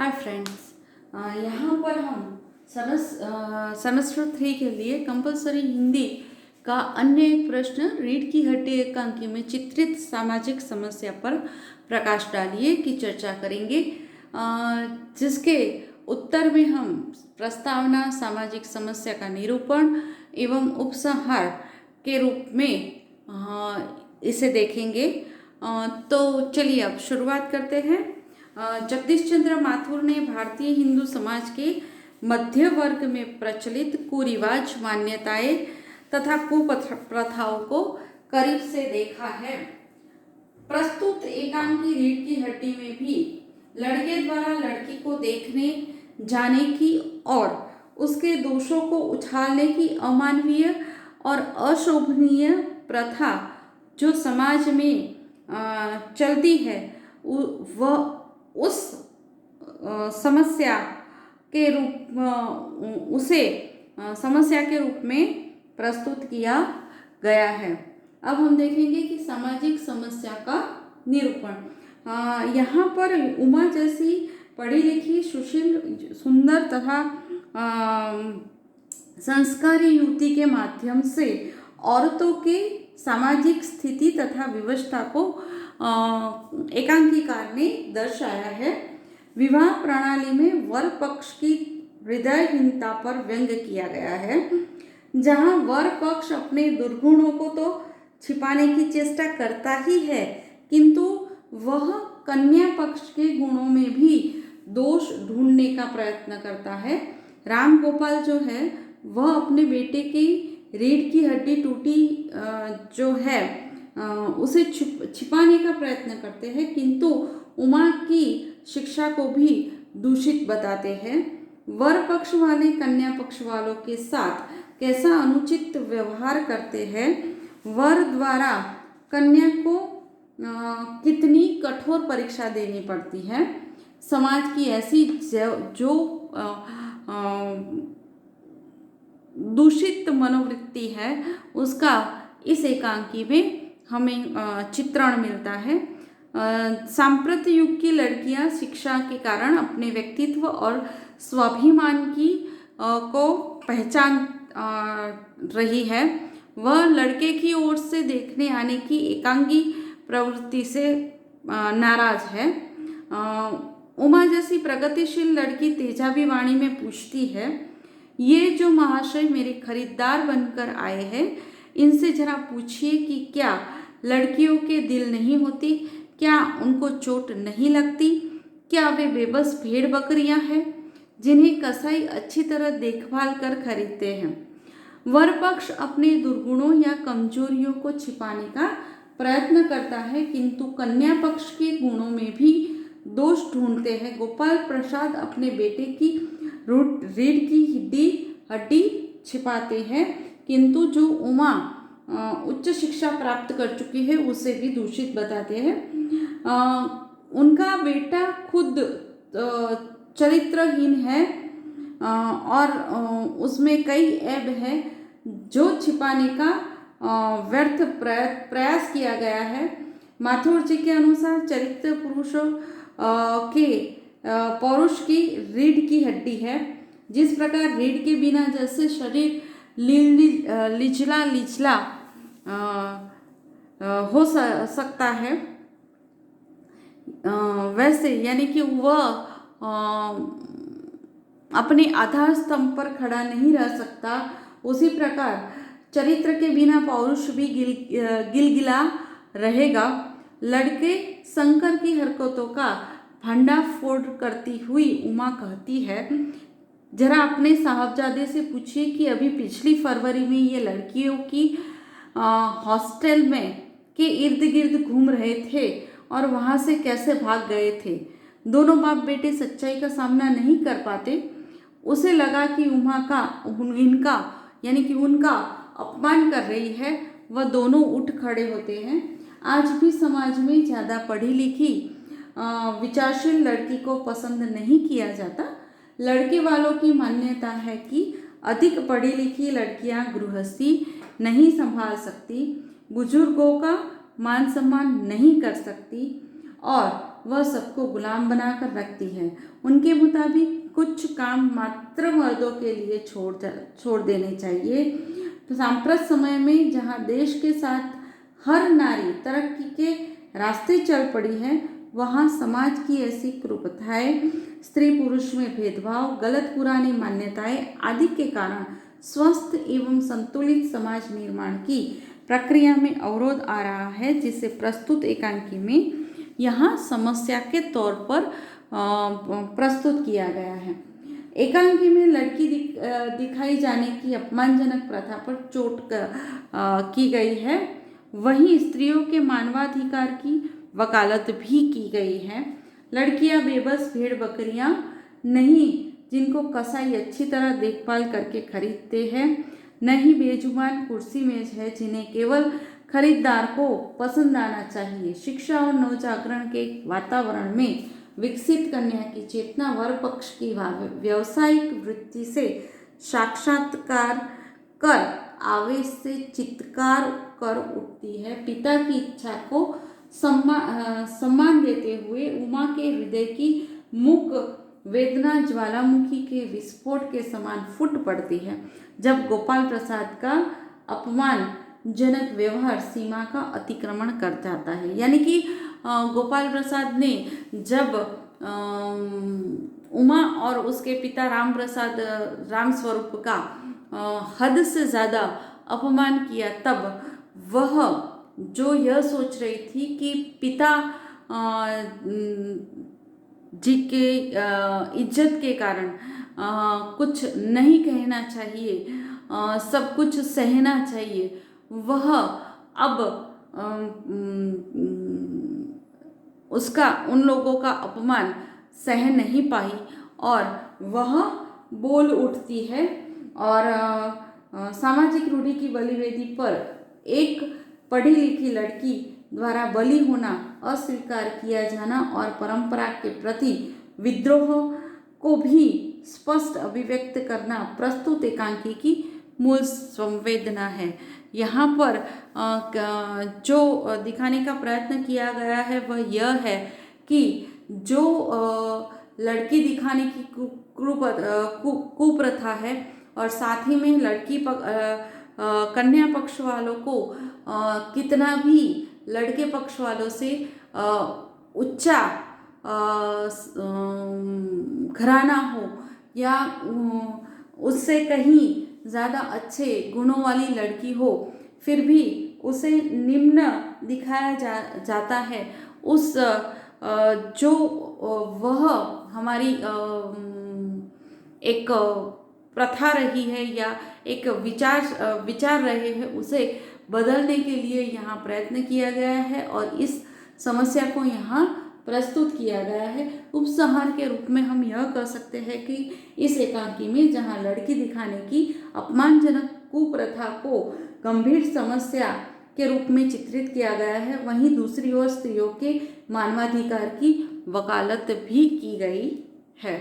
Hi friends, यहाँ पर हम सेमेस्टर 3 के लिए कंपलसरी हिंदी का अन्य एक प्रश्न रीढ़ की हड्डी एकांकी में चित्रित सामाजिक समस्या पर प्रकाश डालिए की चर्चा करेंगे, जिसके उत्तर में हम प्रस्तावना, सामाजिक समस्या का निरूपण एवं उपसंहार के रूप में इसे देखेंगे। तो चलिए अब शुरुआत करते हैं। जगदीश चंद्र माथुर ने भारतीय हिंदू समाज के मध्य वर्ग में प्रचलित कुरिवाज, मान्यताएं तथा कुप्रथाओं को करीब से देखा है। प्रस्तुत एकांकी रीढ़ की हड्डी में भी लड़के द्वारा लड़की को देखने जाने की और उसके दोषों को उछालने की अमानवीय और अशोभनीय प्रथा जो समाज में चलती है, वह उस समस्या के रूप में प्रस्तुत किया गया है। अब हम देखेंगे कि सामाजिक समस्या का निरूपण। यहाँ पर उमा जैसी पढ़ी लिखी, सुशील, सुंदर तथा संस्कारी युवती के माध्यम से औरतों के सामाजिक स्थिति तथा व्यवस्था को एकांकीकार ने दर्शाया है। विवाह प्रणाली में वर पक्ष की हृदयहीनता पर व्यंग किया गया है, जहां वर पक्ष अपने दुर्गुणों को तो छिपाने की चेष्टा करता ही है, किंतु वह कन्या पक्ष के गुणों में भी दोष ढूंढने का प्रयत्न करता है। राम गोपाल जो है वह अपने बेटे की रीढ़ की हड्डी टूटी जो है उसे छिपाने का प्रयत्न करते हैं, किंतु उमा की शिक्षा को भी दूषित बताते हैं। वर पक्ष वाले कन्या पक्ष वालों के साथ कैसा अनुचित व्यवहार करते हैं, वर द्वारा कन्या को कितनी कठोर परीक्षा देनी पड़ती है, समाज की ऐसी जो दूषित मनोवृत्ति है उसका इस एकांकी में हमें चित्रण मिलता है। सांप्रत युग की लड़कियां शिक्षा के कारण अपने व्यक्तित्व और स्वाभिमान की को पहचान रही है। वह लड़के की ओर से देखने आने की एकांगी प्रवृत्ति से नाराज है। उमा जैसी प्रगतिशील लड़की तेजाबी वाणी में पूछती है, ये जो महाशय मेरे खरीदार बनकर आए हैं, इनसे जरा पूछिए कि क्या लड़कियों के दिल नहीं होती, क्या उनको चोट नहीं लगती, क्या वे बेबस भेड़ बकरियां हैं जिन्हें कसाई अच्छी तरह देखभाल कर खरीदते हैं। वर पक्ष अपने दुर्गुणों या कमजोरियों को छिपाने का प्रयत्न करता है, किंतु कन्या पक्ष के गुणों में भी दोष ढूंढते हैं। गोपाल प्रसाद अपने बेटे की रीढ़ की हड्डी छिपाते हैं, किंतु जो उमा उच्च शिक्षा प्राप्त कर चुकी है उसे भी दूषित बताते हैं। उनका बेटा खुद चरित्रहीन है और उसमें कई ऐब है जो छिपाने का व्यर्थ प्रयास किया गया है। माथुर जी के अनुसार चरित्र के पौरुष की रीढ़ की हड्डी है। जिस प्रकार रीढ़ के बिना जैसे शरीर लिचला हो सकता है, वैसे यानी कि वह अपने आधार स्तंभ पर खड़ा नहीं रह सकता, उसी प्रकार चरित्र के बिना पौरुष भी गिलगिला रहेगा। लड़के शंकर की हरकतों का भंडाफोड़ करती हुई उमा कहती है, जरा अपने साहबजादे से पूछिए कि अभी पिछली फरवरी में ये लड़कियों की हॉस्टल में के इर्द गिर्द घूम रहे थे और वहाँ से कैसे भाग गए थे। दोनों बाप बेटे सच्चाई का सामना नहीं कर पाते। उसे लगा कि उनका अपमान कर रही है। वह दोनों उठ खड़े होते हैं। आज भी समाज में ज़्यादा पढ़ी लिखी विचारशील लड़की को पसंद नहीं किया जाता। लड़के वालों की मान्यता है कि अधिक पढ़ी लिखी लड़कियां गृहस्थी नहीं संभाल सकती, बुजुर्गों का मान सम्मान नहीं कर सकती और वह सबको गुलाम बनाकर रखती है। उनके मुताबिक कुछ काम मात्र मर्दों के लिए छोड़ देने चाहिए। तो सांप्रत समय में जहाँ देश के साथ हर नारी तरक्की के रास्ते चल पड़ी है, वहाँ समाज की ऐसी कुप्रथाएं, स्त्री पुरुष में भेदभाव, गलत पुरानी मान्यताएं आदि के कारण स्वस्थ एवं संतुलित समाज निर्माण की प्रक्रिया में अवरोध आ रहा है, जिसे प्रस्तुत एकांकी में यहाँ समस्या के तौर पर प्रस्तुत किया गया है। एकांकी में लड़की दिखाई जाने की अपमानजनक प्रथा पर चोट की गई है। वहीं स्त्रियों के मानवाधिकार की वकालत भी की गई है। लड़कियां बेबस भेड़ बकरियां नहीं जिनको कसाई अच्छी तरह देखभाल करके खरीदते हैं, न ही बेजुबान कुर्सी मेज है जिन्हें केवल खरीदार को पसंद आना चाहिए। शिक्षा और नवजागरण के वातावरण में विकसित कन्या की चेतना वर पक्ष की व्यावसायिक वृत्ति से साक्षात्कार कर आवेश से चित्कार कर उठती है। पिता की इच्छा को सम्मान देते हुए उमा के हृदय की मुख वेदना ज्वालामुखी के विस्फोट के समान फूट पड़ती है जब गोपाल प्रसाद का अपमानजनक व्यवहार सीमा का अतिक्रमण कर जाता है। यानी कि गोपाल प्रसाद ने जब उमा और उसके पिता राम प्रसाद राम स्वरूप का हद से ज़्यादा अपमान किया, तब वह जो यह सोच रही थी कि पिता जी के इज्जत के कारण कुछ नहीं कहना चाहिए, सब कुछ सहना चाहिए, वह अब उसका उन लोगों का अपमान सह नहीं पाई और वह बोल उठती है और सामाजिक रूढ़ि की बलिवेदी पर एक पढ़ी लिखी लड़की द्वारा बलि होना अस्वीकार किया जाना और परंपरा के प्रति विद्रोह को भी स्पष्ट अभिव्यक्त करना प्रस्तुत एकांकी की मूल संवेदना है। यहाँ पर जो दिखाने का प्रयत्न किया गया है वह यह है कि जो लड़की दिखाने की कुप्रथा है और साथ ही में लड़की कन्या पक्ष वालों को कितना भी लड़के पक्ष वालों से उच्चा घराना हो या उससे कहीं ज़्यादा अच्छे गुणों वाली लड़की हो, फिर भी उसे निम्न दिखाया जाता है। उस जो वह हमारी एक प्रथा रही है या एक विचार रहे हैं, उसे बदलने के लिए यहाँ प्रयत्न किया गया है और इस समस्या को यहाँ प्रस्तुत किया गया है। उपसंहार के रूप में हम यह कह सकते हैं कि इस एकांकी में जहाँ लड़की दिखाने की अपमानजनक कुप्रथा को गंभीर समस्या के रूप में चित्रित किया गया है, वहीं दूसरी ओर स्त्रियों के मानवाधिकार की वकालत भी की गई है।